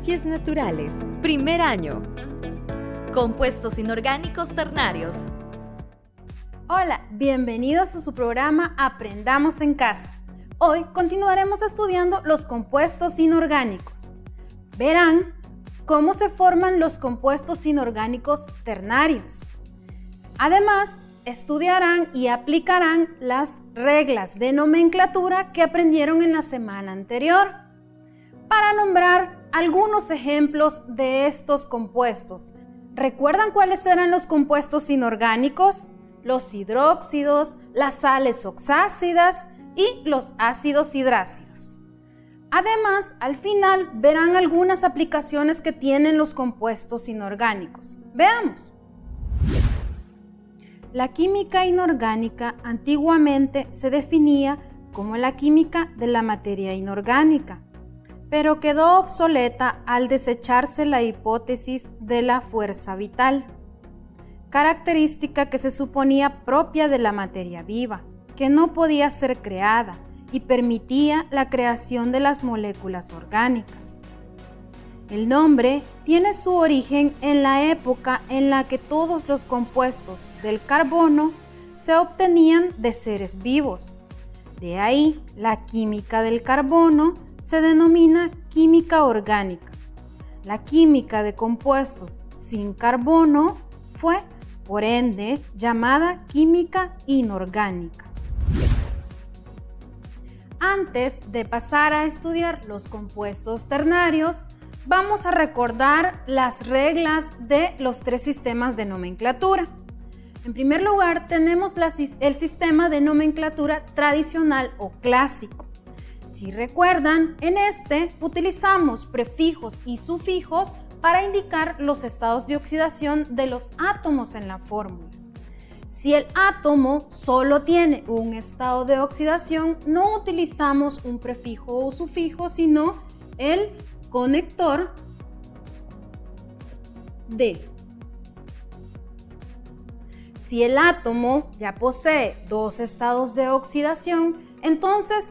Ciencias Naturales, primer año. Compuestos inorgánicos ternarios. Hola, bienvenidos a su programa Aprendamos en Casa. Hoy continuaremos estudiando los compuestos inorgánicos. Verán cómo se forman los compuestos inorgánicos ternarios. Además, estudiarán y aplicarán las reglas de nomenclatura que aprendieron en la semana anterior para nombrar algunos ejemplos de estos compuestos. ¿Recuerdan cuáles eran los compuestos inorgánicos? Los hidróxidos, las sales oxácidas y los ácidos hidrácidos. Además, al final verán algunas aplicaciones que tienen los compuestos inorgánicos. Veamos. La química inorgánica antiguamente se definía como la química de la materia inorgánica, pero quedó obsoleta al desecharse la hipótesis de la fuerza vital, característica que se suponía propia de la materia viva, que no podía ser creada y permitía la creación de las moléculas orgánicas. El nombre tiene su origen en la época en la que todos los compuestos del carbono se obtenían de seres vivos. De ahí, la química del carbono se denomina química orgánica. La química de compuestos sin carbono fue, por ende, llamada química inorgánica. Antes de pasar a estudiar los compuestos ternarios, vamos a recordar las reglas de los tres sistemas de nomenclatura. En primer lugar, tenemos el sistema de nomenclatura tradicional o clásico. Si recuerdan, en este utilizamos prefijos y sufijos para indicar los estados de oxidación de los átomos en la fórmula. Si el átomo solo tiene un estado de oxidación, no utilizamos un prefijo o sufijo, sino el conector de. Si el átomo ya posee dos estados de oxidación, entonces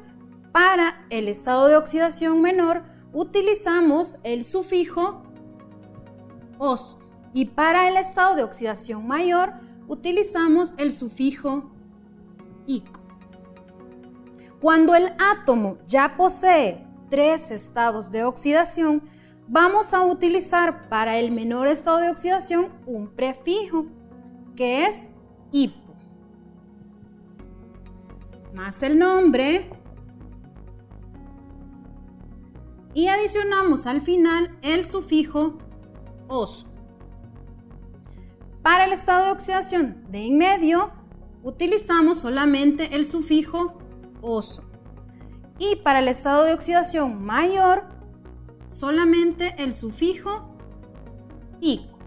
para el estado de oxidación menor utilizamos el sufijo oso y para el estado de oxidación mayor utilizamos el sufijo ico. Cuando el átomo ya posee tres estados de oxidación, vamos a utilizar para el menor estado de oxidación un prefijo, que es hipo, más el nombre, y adicionamos al final el sufijo oso. Para el estado de oxidación de en medio, utilizamos solamente el sufijo oso. Y para el estado de oxidación mayor, solamente el sufijo ico.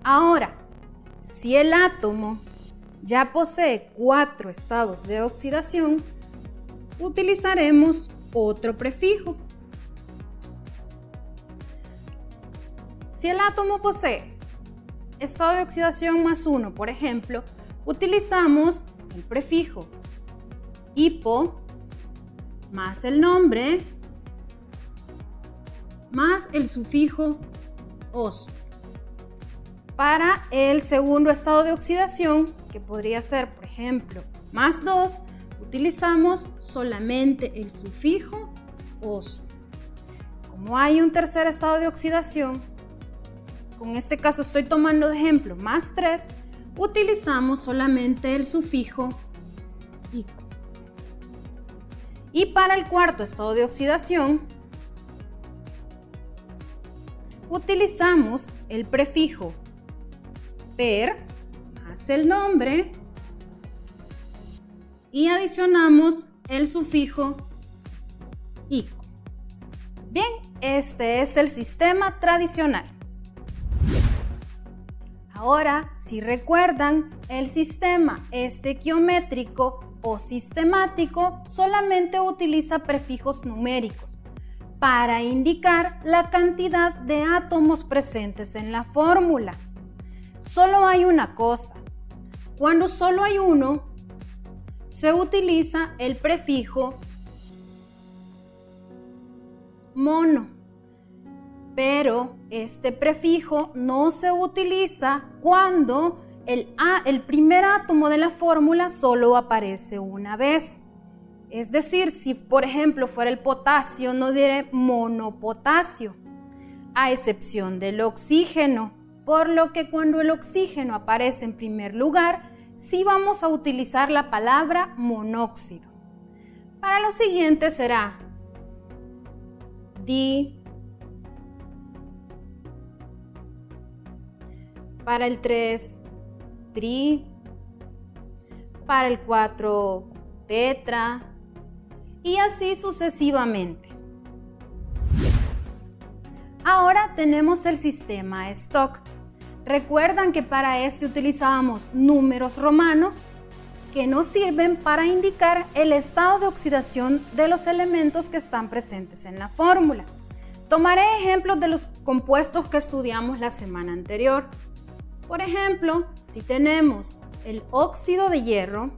Ahora, si el átomo ya posee 4 estados de oxidación, utilizaremos otro prefijo. Si el átomo posee estado de oxidación más 1, por ejemplo, utilizamos el prefijo hipo más el nombre más el sufijo oso. Para el segundo estado de oxidación, que podría ser, por ejemplo, más 2, utilizamos solamente el sufijo oso. Como hay un tercer estado de oxidación, en este caso estoy tomando de ejemplo más 3, utilizamos solamente el sufijo ico. Y para el cuarto estado de oxidación, utilizamos el prefijo per más el nombre y adicionamos el sufijo ico. Bien, este es el sistema tradicional. Ahora, si recuerdan, el sistema estequiométrico o sistemático solamente utiliza prefijos numéricos para indicar la cantidad de átomos presentes en la fórmula. Solo hay una cosa: cuando solo hay uno, se utiliza el prefijo mono. Pero este prefijo no se utiliza cuando el primer átomo de la fórmula solo aparece una vez. Es decir, si por ejemplo fuera el potasio, no diré monopotasio, a excepción del oxígeno, por lo que cuando el oxígeno aparece en primer lugar, sí vamos a utilizar la palabra monóxido. Para lo siguiente será di. Para el 3, tri. Para el 4, tetra. Y así sucesivamente. Ahora tenemos el sistema Stock. Recuerdan que para este utilizábamos números romanos que nos sirven para indicar el estado de oxidación de los elementos que están presentes en la fórmula. Tomaré ejemplos de los compuestos que estudiamos la semana anterior. Por ejemplo, si tenemos el óxido de hierro,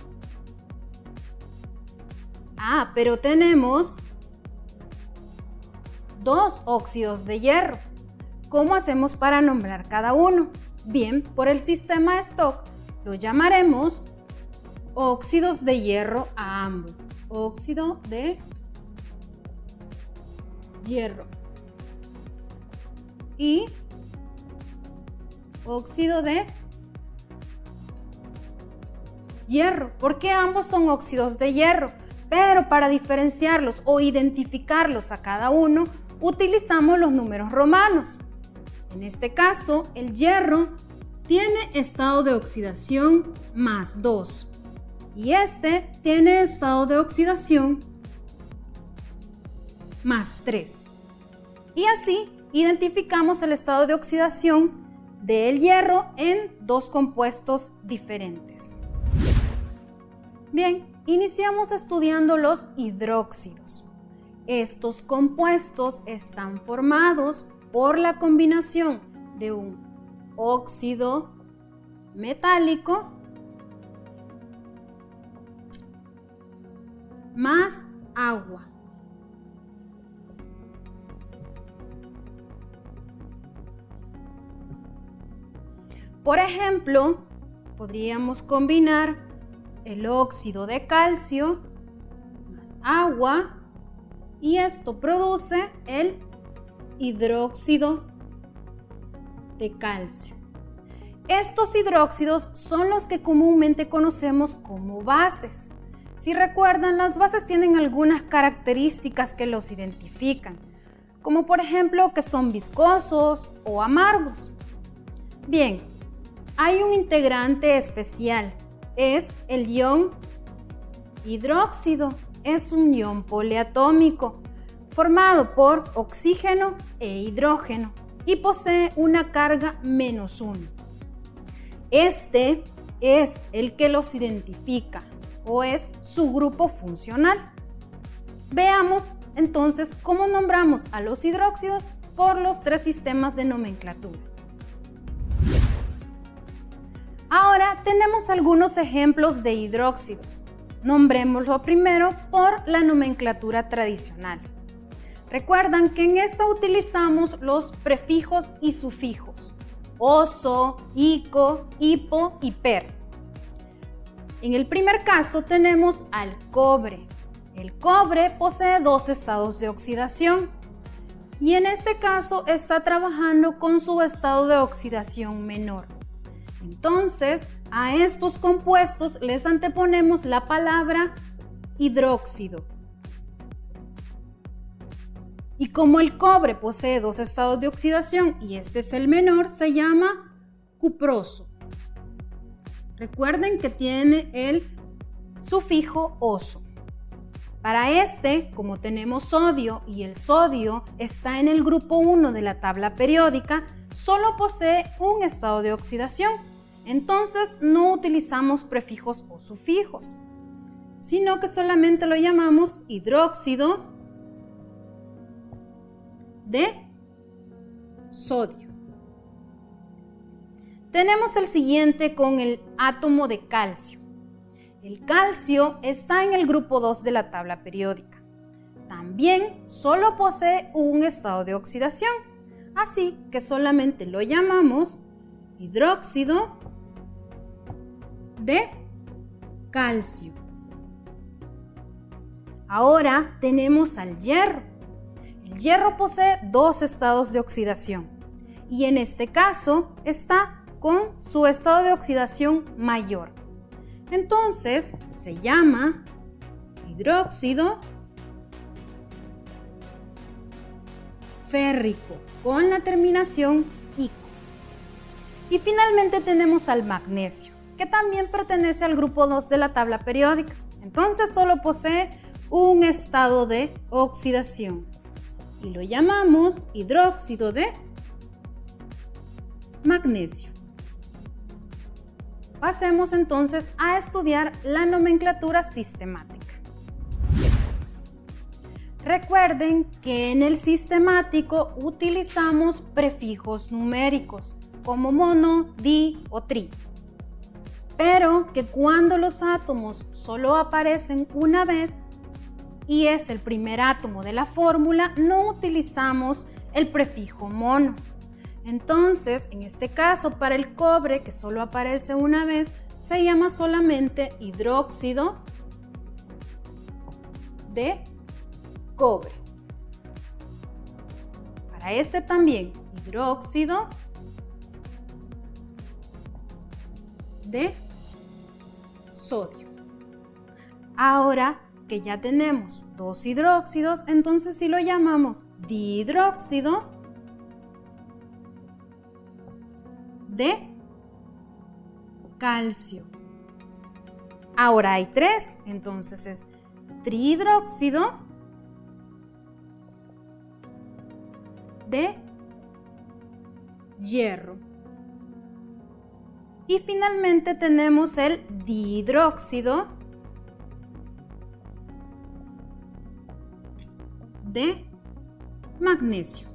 pero tenemos dos óxidos de hierro. ¿Cómo hacemos para nombrar cada uno? Bien, por el sistema Stock lo llamaremos óxidos de hierro a ambos. Óxido de hierro y óxido de hierro. ¿Por qué ambos son óxidos de hierro? Pero para diferenciarlos o identificarlos a cada uno, utilizamos los números romanos. En este caso, el hierro tiene estado de oxidación más 2 y este tiene estado de oxidación más 3. Y así identificamos el estado de oxidación del hierro en dos compuestos diferentes. Bien, iniciamos estudiando los hidróxidos. Estos compuestos están formados por la combinación de un óxido metálico más agua. Por ejemplo, podríamos combinar el óxido de calcio más agua y esto produce el hidróxido de calcio. Estos hidróxidos son los que comúnmente conocemos como bases. Si recuerdan, las bases tienen algunas características que los identifican, como por ejemplo que son viscosos o amargos. Bien, hay un integrante especial, es el ion hidróxido. Es un ion poliatómico formado por oxígeno e hidrógeno y posee una carga -1. Este es el que los identifica o es su grupo funcional. Veamos entonces cómo nombramos a los hidróxidos por los tres sistemas de nomenclatura. Ahora tenemos algunos ejemplos de hidróxidos. Nombrémoslo primero por la nomenclatura tradicional. Recuerdan que en esta utilizamos los prefijos y sufijos: oso, ico, hipo y per. En el primer caso tenemos al cobre. El cobre posee dos estados de oxidación y en este caso está trabajando con su estado de oxidación menor. Entonces, a estos compuestos les anteponemos la palabra hidróxido. Y como el cobre posee dos estados de oxidación y este es el menor, se llama cuproso. Recuerden que tiene el sufijo oso. Para este, como tenemos sodio y el sodio está en el grupo 1 de la tabla periódica, solo posee un estado de oxidación. Entonces no utilizamos prefijos o sufijos, sino que solamente lo llamamos hidróxido de sodio. Tenemos el siguiente con el átomo de calcio. El calcio está en el grupo 2 de la tabla periódica. también solo posee un estado de oxidación, así que solamente lo llamamos hidróxido de calcio. Ahora tenemos al hierro. El hierro posee dos estados de oxidación y en este caso está con su estado de oxidación mayor. Entonces se llama hidróxido férrico con la terminación ico. Y finalmente tenemos al magnesio, que también pertenece al grupo 2 de la tabla periódica. Entonces solo posee un estado de oxidación y lo llamamos hidróxido de magnesio. Pasemos entonces a estudiar la nomenclatura sistemática. Recuerden que en el sistemático utilizamos prefijos numéricos como mono, di o tri, pero que cuando los átomos solo aparecen una vez y es el primer átomo de la fórmula, no utilizamos el prefijo mono. Entonces, en este caso, para el cobre, que solo aparece una vez, se llama solamente hidróxido de cobre. Para este también, hidróxido de sodio. Ahora que ya tenemos dos hidróxidos, entonces sí lo llamamos dihidróxido de calcio. Ahora hay tres, entonces es trihidróxido de hierro. Y finalmente tenemos el dihidróxido de magnesio.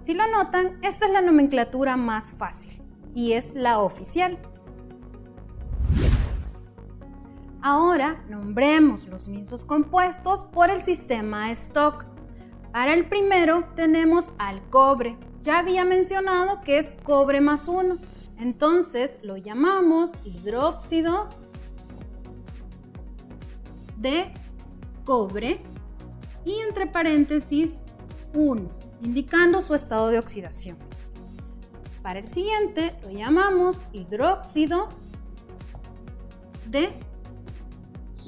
Si lo notan, esta es la nomenclatura más fácil y es la oficial. Ahora nombremos los mismos compuestos por el sistema Stock. Para el primero tenemos al cobre. Ya había mencionado que es cobre más 1. Entonces lo llamamos hidróxido de cobre y entre paréntesis 1, indicando su estado de oxidación. Para el siguiente lo llamamos hidróxido de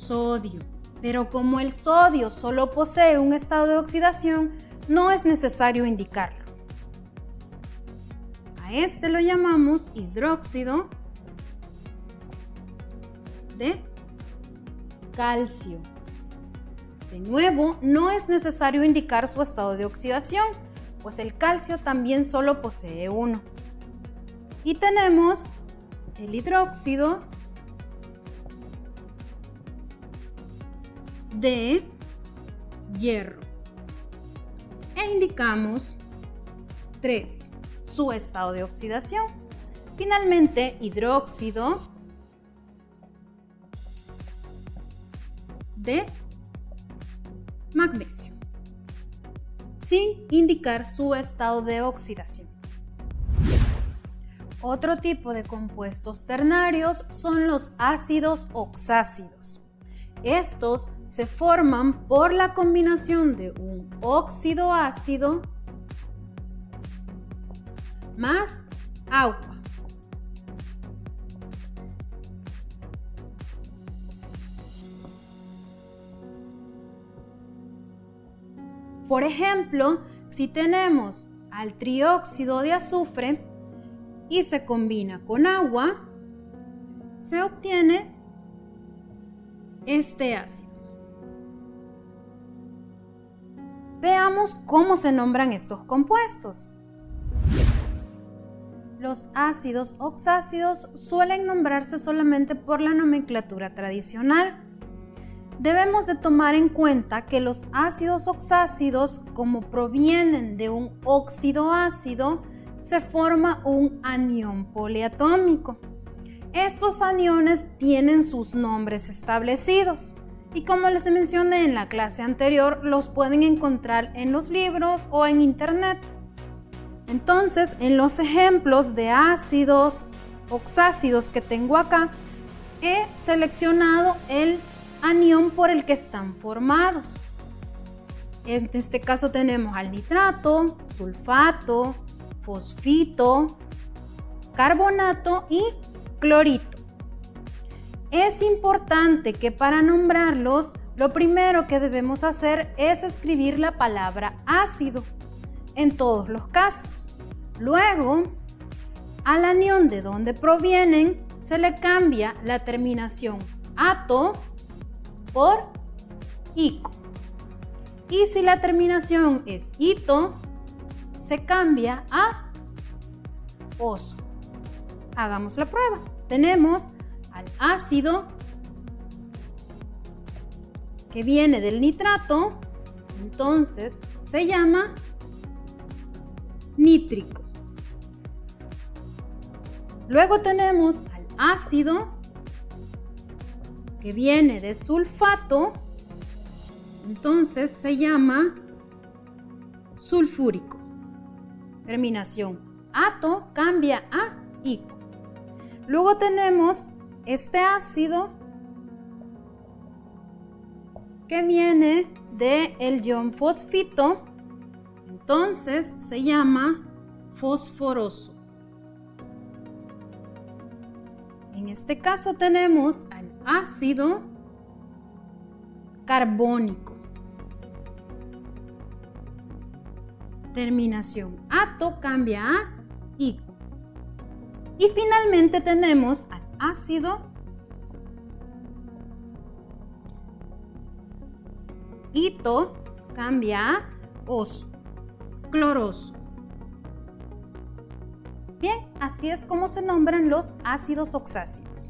sodio. Pero como el sodio solo posee un estado de oxidación, no es necesario indicarlo. A este lo llamamos hidróxido de calcio. De nuevo, no es necesario indicar su estado de oxidación, pues el calcio también solo posee uno. Y tenemos el hidróxido de hierro. E indicamos 3, su estado de oxidación. Finalmente, hidróxido de magnesio, sin indicar su estado de oxidación. Otro tipo de compuestos ternarios son los ácidos oxácidos. Estos se forman por la combinación de un óxido ácido más agua. Por ejemplo, si tenemos al trióxido de azufre y se combina con agua, se obtiene este ácido. Veamos cómo se nombran estos compuestos. Los ácidos oxácidos suelen nombrarse solamente por la nomenclatura tradicional. Debemos de tomar en cuenta que los ácidos oxácidos, como provienen de un óxido ácido, se forma un anión poliatómico. Estos aniones tienen sus nombres establecidos Y como les mencioné en la clase anterior, los pueden encontrar en los libros o en internet. Entonces, en los ejemplos de ácidos oxácidos que tengo acá, he seleccionado el anión por el que están formados. En este caso tenemos al nitrato, sulfato, fosfito, carbonato y clorito. Es importante que para nombrarlos, lo primero que debemos hacer es escribir la palabra ácido en todos los casos. Luego, al anión de donde provienen se le cambia la terminación ato por ico. Y si la terminación es ito, se cambia a oso. Hagamos la prueba. Tenemos al ácido que viene del nitrato, entonces se llama nítrico. Luego tenemos al ácido que viene de sulfato, entonces se llama sulfúrico. Terminación ato cambia a ico. Luego tenemos este ácido que viene del ion fosfito, entonces se llama fosforoso. En este caso tenemos al ácido carbónico. Terminación ato cambia a ico. Y finalmente tenemos al ácido ito cambia a oso, cloroso. Bien, así es como se nombran los ácidos oxácidos.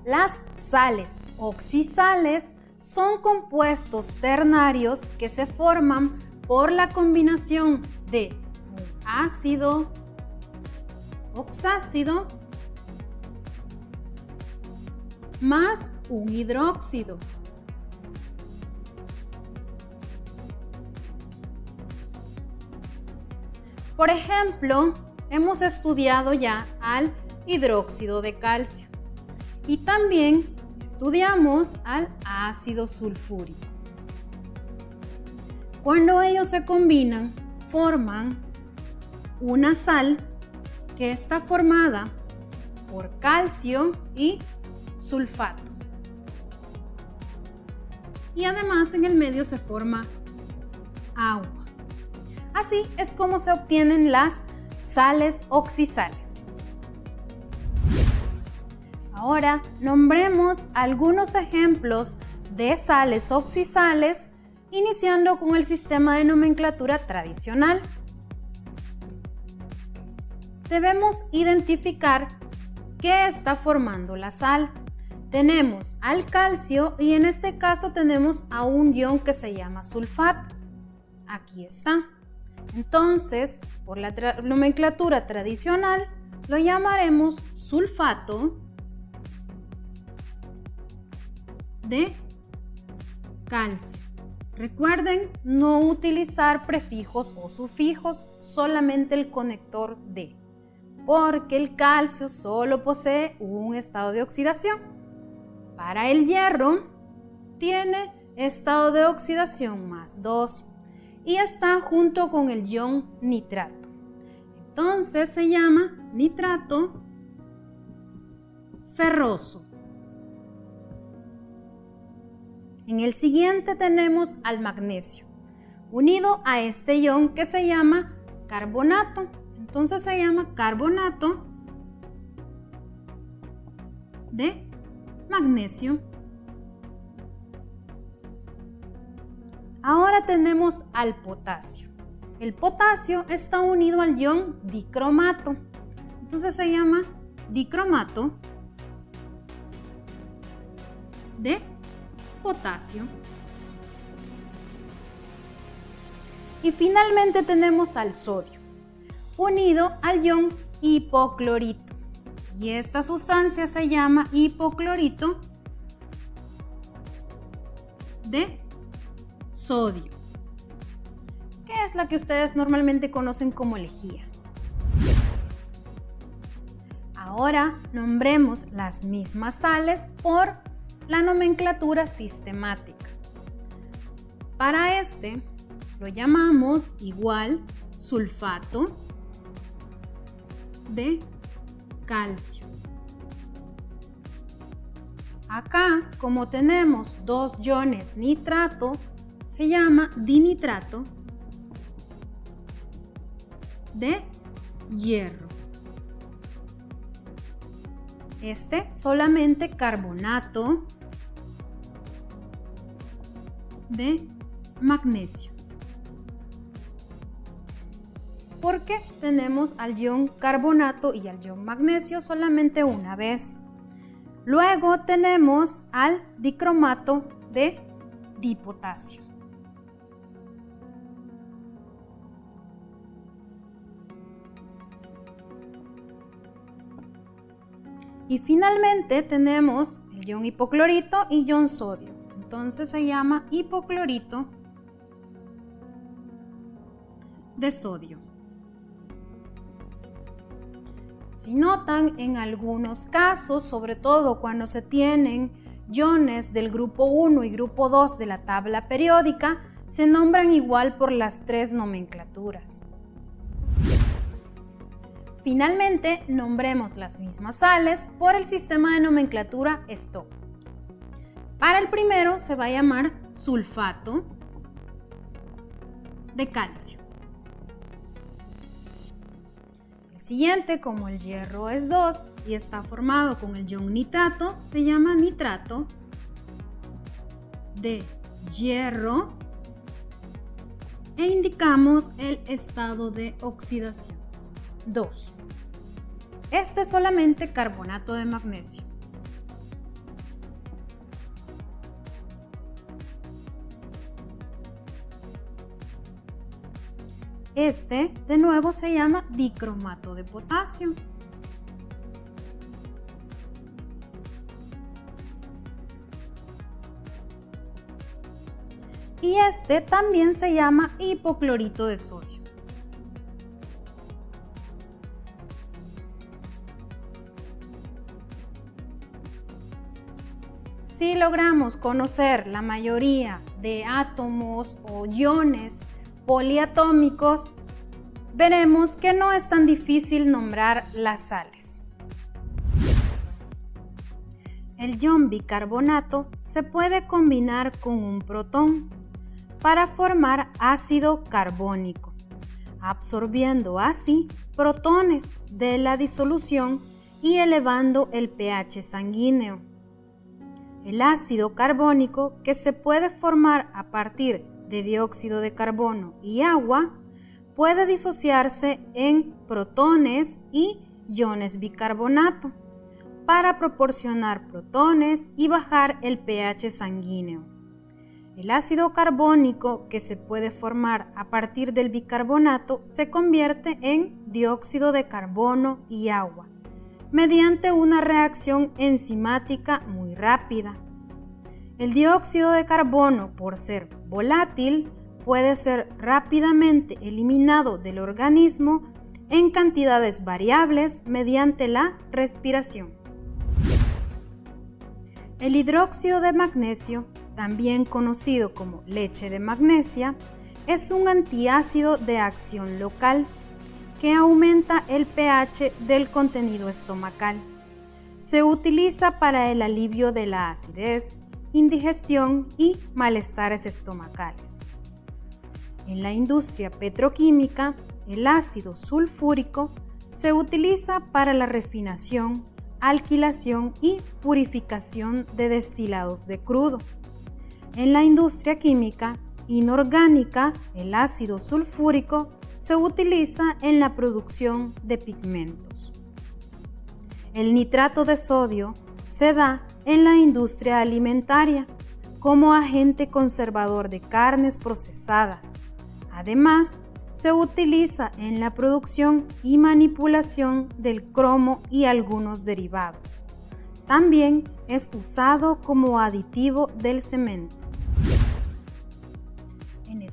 Las sales oxisales son compuestos ternarios que se forman por la combinación de un ácido oxácido más un hidróxido. Por ejemplo, hemos estudiado ya al hidróxido de calcio y también estudiamos al ácido sulfúrico. Cuando ellos se combinan, forman una sal que está formada por calcio y sulfato. Y además en el medio se forma agua. Así es como se obtienen las sales oxisales. Ahora nombremos algunos ejemplos de sales oxisales, iniciando con el sistema de nomenclatura tradicional. Debemos identificar qué está formando la sal. Tenemos al calcio y en este caso tenemos a un ion que se llama sulfato. Aquí está. Entonces, por la nomenclatura tradicional, lo llamaremos sulfato de calcio. Recuerden no utilizar prefijos o sufijos, solamente el conector de, porque el calcio solo posee un estado de oxidación. Para el hierro, tiene estado de oxidación +2 y está junto con el ion nitrato. Entonces se llama nitrato ferroso. En el siguiente tenemos al magnesio, unido a este ion que se llama carbonato. Entonces se llama carbonato de magnesio. Ahora tenemos al potasio. El potasio está unido al ion dicromato. Entonces se llama dicromato de potasio. Y finalmente tenemos al sodio, unido al ion hipoclorito. Y esta sustancia se llama hipoclorito de sodio, que es la que ustedes normalmente conocen como lejía. Ahora nombremos las mismas sales por la nomenclatura sistemática. Para este lo llamamos igual sulfato de calcio. Acá, como tenemos dos iones nitrato, se llama dinitrato de hierro. Este solamente carbonato de magnesio. Porque tenemos al ion carbonato y al ion magnesio solamente una vez. Luego tenemos al dicromato de dipotasio. Y finalmente tenemos el ion hipoclorito y ion sodio. Entonces se llama hipoclorito de sodio. Si notan, en algunos casos, sobre todo cuando se tienen iones del grupo 1 y grupo 2 de la tabla periódica, se nombran igual por las tres nomenclaturas. Finalmente, nombremos las mismas sales por el sistema de nomenclatura Stock. Para el primero se va a llamar sulfato de calcio. El siguiente, como el hierro es 2 y está formado con el ion nitrato, se llama nitrato de hierro e indicamos el estado de oxidación 2. Este es solamente carbonato de magnesio. Este, de nuevo, se llama dicromato de potasio. Y este también se llama hipoclorito de sodio. Si logramos conocer la mayoría de átomos o iones poliatómicos, veremos que no es tan difícil nombrar las sales. El ion bicarbonato se puede combinar con un protón para formar ácido carbónico, absorbiendo así protones de la disolución y elevando el pH sanguíneo. El ácido carbónico, que se puede formar a partir de dióxido de carbono y agua, puede disociarse en protones y iones bicarbonato para proporcionar protones y bajar el pH sanguíneo. El ácido carbónico, que se puede formar a partir del bicarbonato, se convierte en dióxido de carbono y agua mediante una reacción enzimática muy rápida. El dióxido de carbono, por ser volátil, puede ser rápidamente eliminado del organismo en cantidades variables mediante la respiración. El hidróxido de magnesio, también conocido como leche de magnesia, es un antiácido de acción local que aumenta el pH del contenido estomacal. Se utiliza para el alivio de la acidez, indigestión y malestares estomacales. En la industria petroquímica, el ácido sulfúrico se utiliza para la refinación, alquilación y purificación de destilados de crudo. En la industria química inorgánica, el ácido sulfúrico se utiliza en la producción de pigmentos. El nitrato de sodio se da en la industria alimentaria como agente conservador de carnes procesadas. Además, se utiliza en la producción y manipulación del cromo y algunos derivados. También es usado como aditivo del cemento.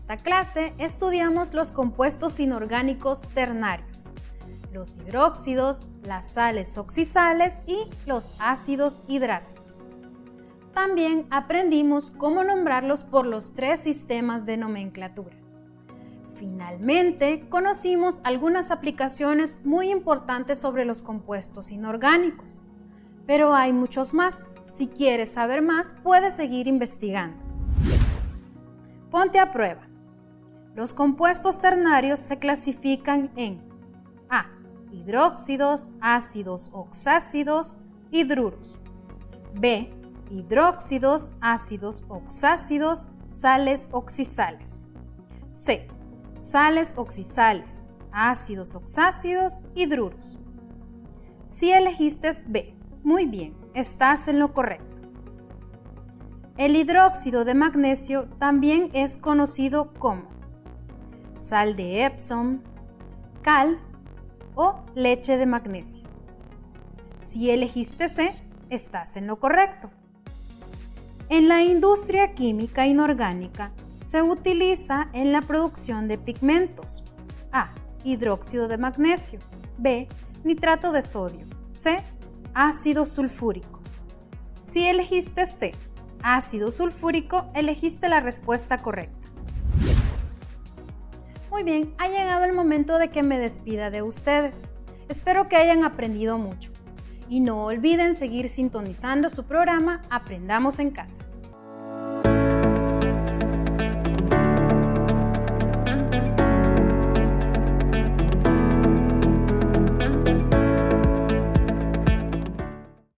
esta clase estudiamos los compuestos inorgánicos ternarios, los hidróxidos, las sales oxisales y los ácidos hidráceos. También aprendimos cómo nombrarlos por los 3 sistemas de nomenclatura. Finalmente, conocimos algunas aplicaciones muy importantes sobre los compuestos inorgánicos. Pero hay muchos más. Si quieres saber más, puedes seguir investigando. Ponte a prueba. Los compuestos ternarios se clasifican en A. Hidróxidos, ácidos oxácidos, hidruros. B. Hidróxidos, ácidos oxácidos, sales oxisales. C. Sales oxisales, ácidos oxácidos, hidruros. Si elegiste B, muy bien, estás en lo correcto. El hidróxido de magnesio también es conocido como sal de Epsom, cal o leche de magnesio. Si elegiste C, estás en lo correcto. En la industria química inorgánica se utiliza en la producción de pigmentos. A. Hidróxido de magnesio. B. Nitrato de sodio. C. Ácido sulfúrico. Si elegiste C, ácido sulfúrico, elegiste la respuesta correcta. Muy bien, ha llegado el momento de que me despida de ustedes. Espero que hayan aprendido mucho. Y no olviden seguir sintonizando su programa Aprendamos en Casa.